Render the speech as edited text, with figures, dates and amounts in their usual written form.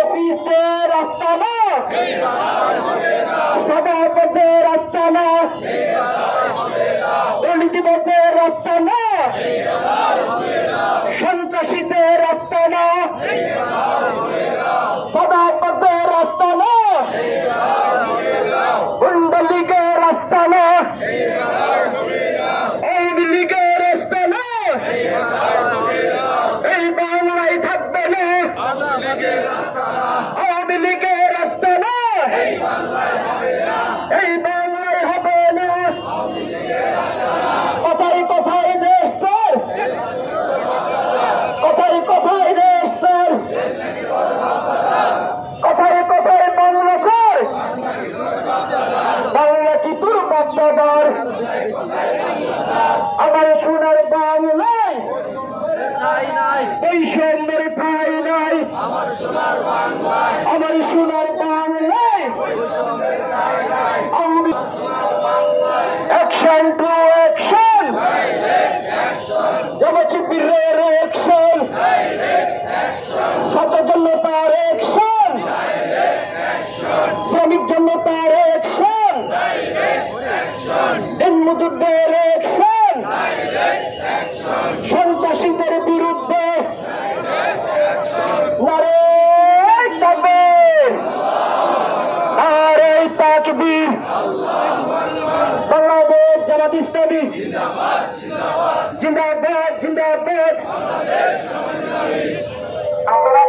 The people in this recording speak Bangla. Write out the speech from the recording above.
অফিসের আস্তানা, সভাপতির আস্তানা, অলিদিবতের আস্তানা, সন্ত্রাসীদের আস্তানা, সভাপতির আস্তানা, গুন্ডা লীগের আস্তানা, আওয়ামী লীগের আস্তানা, এই বাংলায় থাকবে না। আওয়ামী লীগের আস্তানা, এই বাংলায় হবে না। কোথায় কোথায় দেশ স্যার, কোথায় কোথায় দেশ স্যার, কোথায় কোথায় বাংলা স্যার, বাংলা কি তোর বাচ্চাদার? আমার সোনার বাংলায় বৈষম্যের ঠাঁই নাই, আমার সোনার বাংলায় অ্যাকশন টু অ্যাকশন, জনচিপিরের অ্যাকশন, ছাত্র জনতার অ্যাকশন, শ্রমিক জনতার অ্যাকশন, দিনমজুরদের অ্যাকশন, সন্ত্রাসীদের বিরুদ্ধে নারে তাকবীর, নারে তাকবীর। বাংলাদেশ জামাত ইসলামী জিন্দাবাদ জিন্দাবাদ। আপনারা